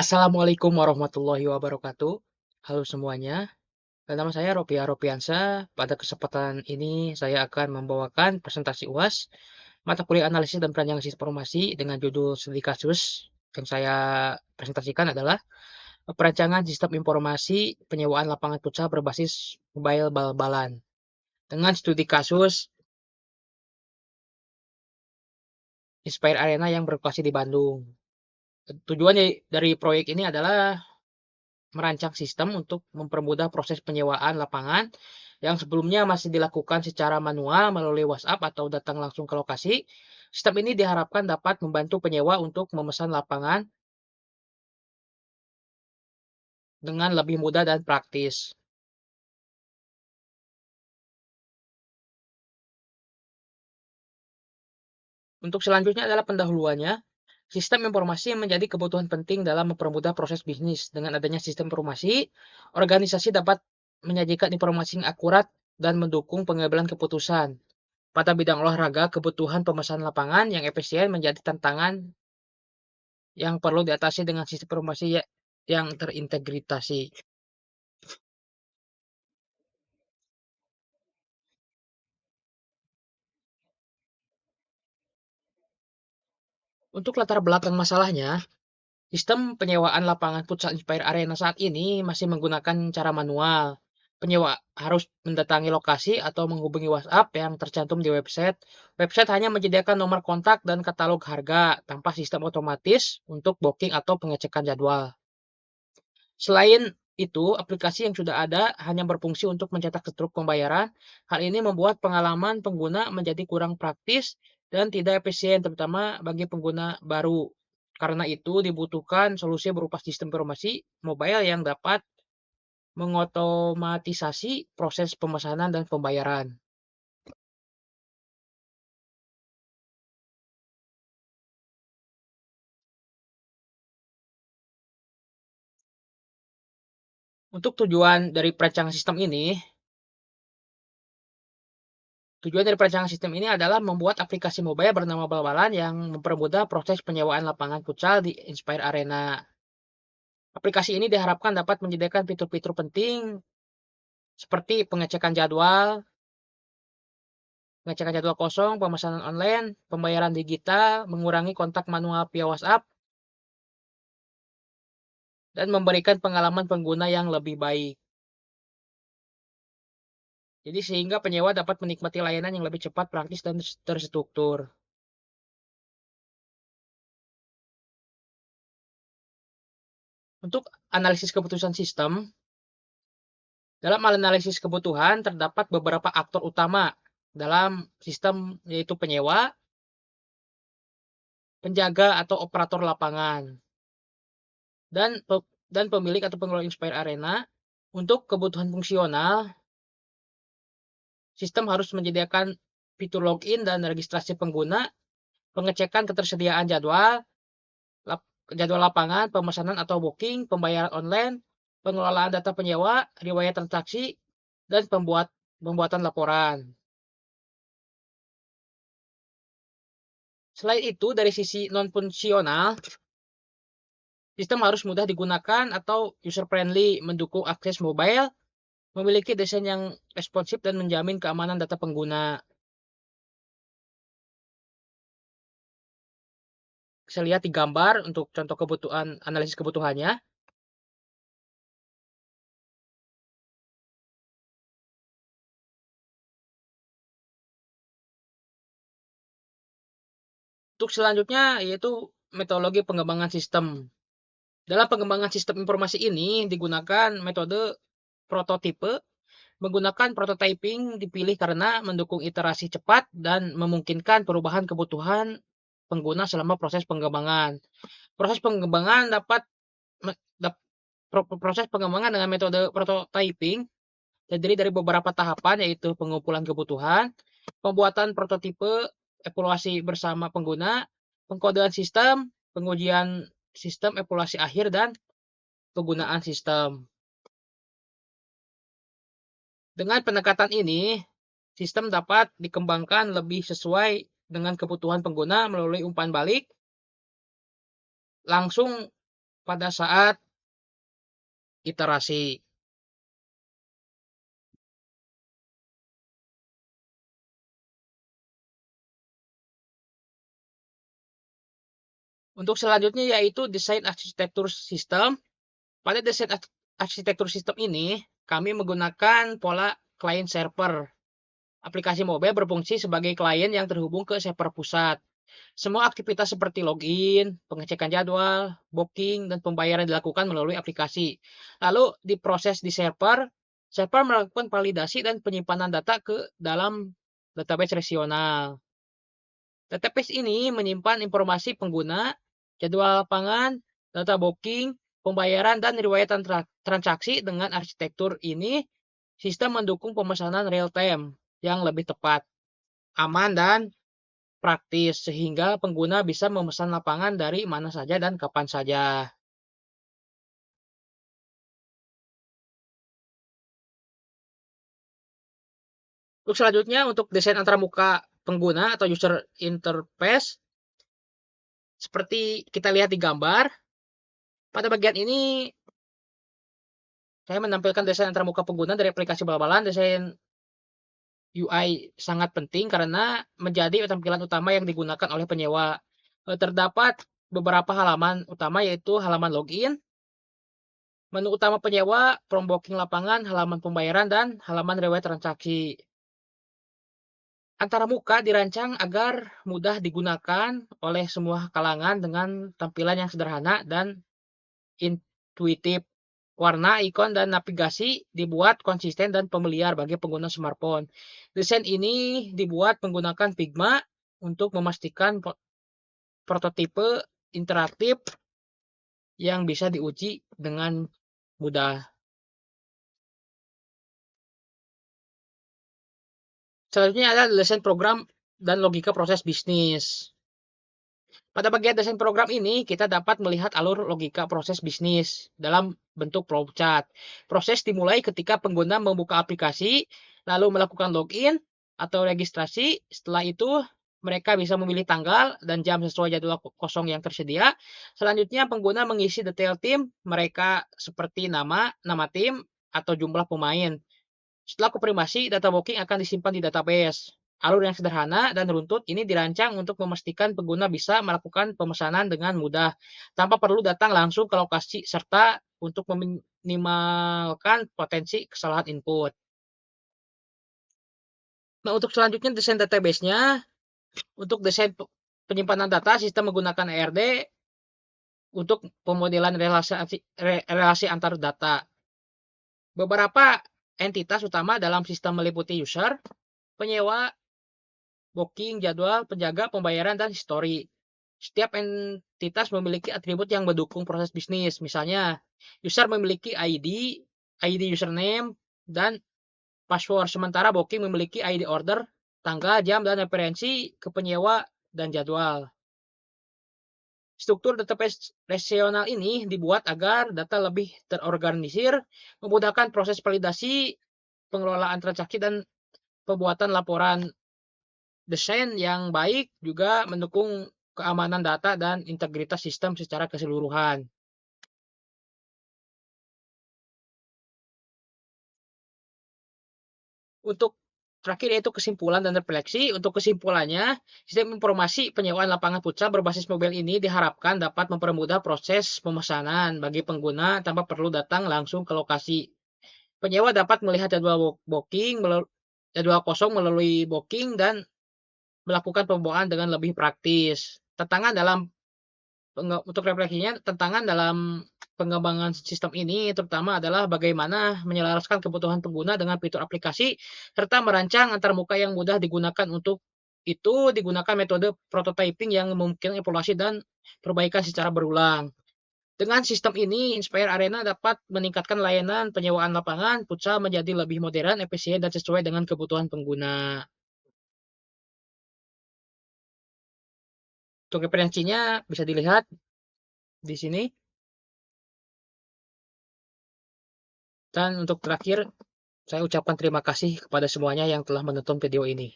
Assalamualaikum warahmatullahi wabarakatuh. Halo semuanya, nama saya Ropia Ropiansa. Pada kesempatan ini saya akan membawakan presentasi UAS mata kuliah analisis dan perancangan sistem informasi dengan judul studi kasus. Yang saya presentasikan adalah perancangan sistem informasi penyewaan lapangan futsal berbasis mobile bal-balan dengan studi kasus Inspire Arena yang berlokasi di Bandung. Tujuan dari proyek ini adalah merancang sistem untuk mempermudah proses penyewaan lapangan yang sebelumnya masih dilakukan secara manual melalui WhatsApp atau datang langsung ke lokasi. Sistem ini diharapkan dapat membantu penyewa untuk memesan lapangan dengan lebih mudah dan praktis. Untuk selanjutnya adalah pendahuluannya. Sistem informasi yang menjadi kebutuhan penting dalam mempermudah proses bisnis. Dengan adanya sistem informasi, organisasi dapat menyajikan informasi yang akurat dan mendukung pengambilan keputusan. Pada bidang olahraga, kebutuhan pemesanan lapangan yang efisien menjadi tantangan yang perlu diatasi dengan sistem informasi yang terintegrasi. Untuk latar belakang masalahnya, sistem penyewaan lapangan futsal Inspire Arena saat ini masih menggunakan cara manual. Penyewa harus mendatangi lokasi atau menghubungi WhatsApp yang tercantum di website. Website hanya menyediakan nomor kontak dan katalog harga tanpa sistem otomatis untuk booking atau pengecekan jadwal. Selain itu, aplikasi yang sudah ada hanya berfungsi untuk mencetak struk pembayaran. Hal ini membuat pengalaman pengguna menjadi kurang praktis dan tidak efisien, terutama bagi pengguna baru. Karena itu, dibutuhkan solusi berupa sistem informasi mobile yang dapat mengotomatisasi proses pemesanan dan pembayaran. Untuk tujuan dari perancangan sistem ini adalah membuat aplikasi mobile bernama Bal-Balan yang mempermudah proses penyewaan lapangan futsal di Inspire Arena. Aplikasi ini diharapkan dapat menyediakan fitur-fitur penting seperti pengecekan jadwal kosong, pemesanan online, pembayaran digital, mengurangi kontak manual via WhatsApp, dan memberikan pengalaman pengguna yang lebih baik. Jadi sehingga penyewa dapat menikmati layanan yang lebih cepat, praktis, dan terstruktur. Untuk analisis keputusan sistem, dalam analisis kebutuhan terdapat beberapa aktor utama dalam sistem, yaitu penyewa, penjaga atau operator lapangan, dan pemilik atau pengelola Inspire Arena. Untuk kebutuhan fungsional, sistem harus menyediakan fitur login dan registrasi pengguna, pengecekan ketersediaan jadwal lapangan, pemesanan atau booking, pembayaran online, pengelolaan data penyewa, riwayat transaksi, dan pembuatan laporan. Selain itu, dari sisi non-fungsional, sistem harus mudah digunakan atau user-friendly, mendukung akses mobile, memiliki desain yang responsif, dan menjamin keamanan data pengguna. Saya lihat di gambar untuk contoh kebutuhan, analisis kebutuhannya. Untuk selanjutnya yaitu metodologi pengembangan sistem. Dalam pengembangan sistem informasi ini digunakan metode prototipe. Menggunakan prototyping dipilih karena mendukung iterasi cepat dan memungkinkan perubahan kebutuhan pengguna selama proses pengembangan. Proses pengembangan dapat proses pengembangan dengan metode prototyping terdiri dari beberapa tahapan, yaitu pengumpulan kebutuhan, pembuatan prototipe, evaluasi bersama pengguna, pengkodean sistem, pengujian sistem, evaluasi akhir, dan penggunaan sistem. Dengan pendekatan ini, sistem dapat dikembangkan lebih sesuai dengan kebutuhan pengguna melalui umpan balik langsung pada saat iterasi. Untuk selanjutnya yaitu desain arsitektur sistem. Pada desain arsitektur sistem ini, kami menggunakan pola client server. Aplikasi mobile berfungsi sebagai klien yang terhubung ke server pusat. Semua aktivitas seperti login, pengecekan jadwal, booking, dan pembayaran dilakukan melalui aplikasi. Lalu diproses di server, server melakukan validasi dan penyimpanan data ke dalam database relasional. Database ini menyimpan informasi pengguna, jadwal lapangan, data booking, pembayaran, dan riwayat transaksi. Dengan arsitektur ini, sistem mendukung pemesanan real-time yang lebih tepat, aman, dan praktis, sehingga pengguna bisa memesan lapangan dari mana saja dan kapan saja. Untuk selanjutnya, untuk desain antarmuka pengguna atau user interface, seperti kita lihat di gambar, pada bagian ini saya menampilkan desain antarmuka pengguna dari aplikasi bal-balan. Desain UI sangat penting karena menjadi tampilan utama yang digunakan oleh penyewa. Terdapat beberapa halaman utama yaitu halaman login, menu utama penyewa, from booking lapangan, halaman pembayaran, dan halaman riwayat transaksi. Antarmuka dirancang agar mudah digunakan oleh semua kalangan dengan tampilan yang sederhana dan intuitif. Warna, ikon, dan navigasi dibuat konsisten dan familiar bagi pengguna smartphone. Desain ini dibuat menggunakan Figma untuk memastikan prototipe interaktif yang bisa diuji dengan mudah. Selanjutnya adalah desain program dan logika proses bisnis. Pada bagian desain program ini, kita dapat melihat alur logika proses bisnis dalam bentuk flowchart. Proses dimulai ketika pengguna membuka aplikasi, lalu melakukan login atau registrasi. Setelah itu, mereka bisa memilih tanggal dan jam sesuai jadwal kosong yang tersedia. Selanjutnya, pengguna mengisi detail tim mereka seperti nama tim, atau jumlah pemain. Setelah konfirmasi, data booking akan disimpan di database. Alur yang sederhana dan runtut ini dirancang untuk memastikan pengguna bisa melakukan pemesanan dengan mudah, tanpa perlu datang langsung ke lokasi, serta untuk meminimalkan potensi kesalahan input. Nah, untuk selanjutnya desain database-nya, untuk desain penyimpanan data, sistem menggunakan ERD untuk pemodelan relasi antar data. Beberapa entitas utama dalam sistem meliputi user, penyewa, booking, jadwal, penjaga, pembayaran, dan histori. Setiap entitas memiliki atribut yang mendukung proses bisnis. Misalnya, user memiliki ID username, dan password. Sementara booking memiliki ID order, tanggal, jam, dan referensi ke penyewa dan jadwal. Struktur database relasional ini dibuat agar data lebih terorganisir, memudahkan proses validasi, pengelolaan transaksi, dan pembuatan laporan. Desain yang baik juga mendukung keamanan data dan integritas sistem secara keseluruhan. Untuk terakhir yaitu kesimpulan dan refleksi. Untuk kesimpulannya, sistem informasi penyewaan lapangan futsal berbasis mobil ini diharapkan dapat mempermudah proses pemesanan bagi pengguna tanpa perlu datang langsung ke lokasi. Penyewa dapat melihat jadwal booking, jadwal kosong melalui booking, dan melakukan pembawaan dengan lebih praktis. Tantangan dalam Untuk refleksinya, tantangan dalam pengembangan sistem ini terutama adalah bagaimana menyelaraskan kebutuhan pengguna dengan fitur aplikasi, serta merancang antarmuka yang mudah digunakan. Untuk itu digunakan metode prototyping yang memungkinkan evaluasi dan perbaikan secara berulang. Dengan sistem ini, Inspire Arena dapat meningkatkan layanan penyewaan lapangan futsal menjadi lebih modern, efisien, dan sesuai dengan kebutuhan pengguna. Untuk referensinya bisa dilihat di sini. Dan untuk terakhir, saya ucapkan terima kasih kepada semuanya yang telah menonton video ini.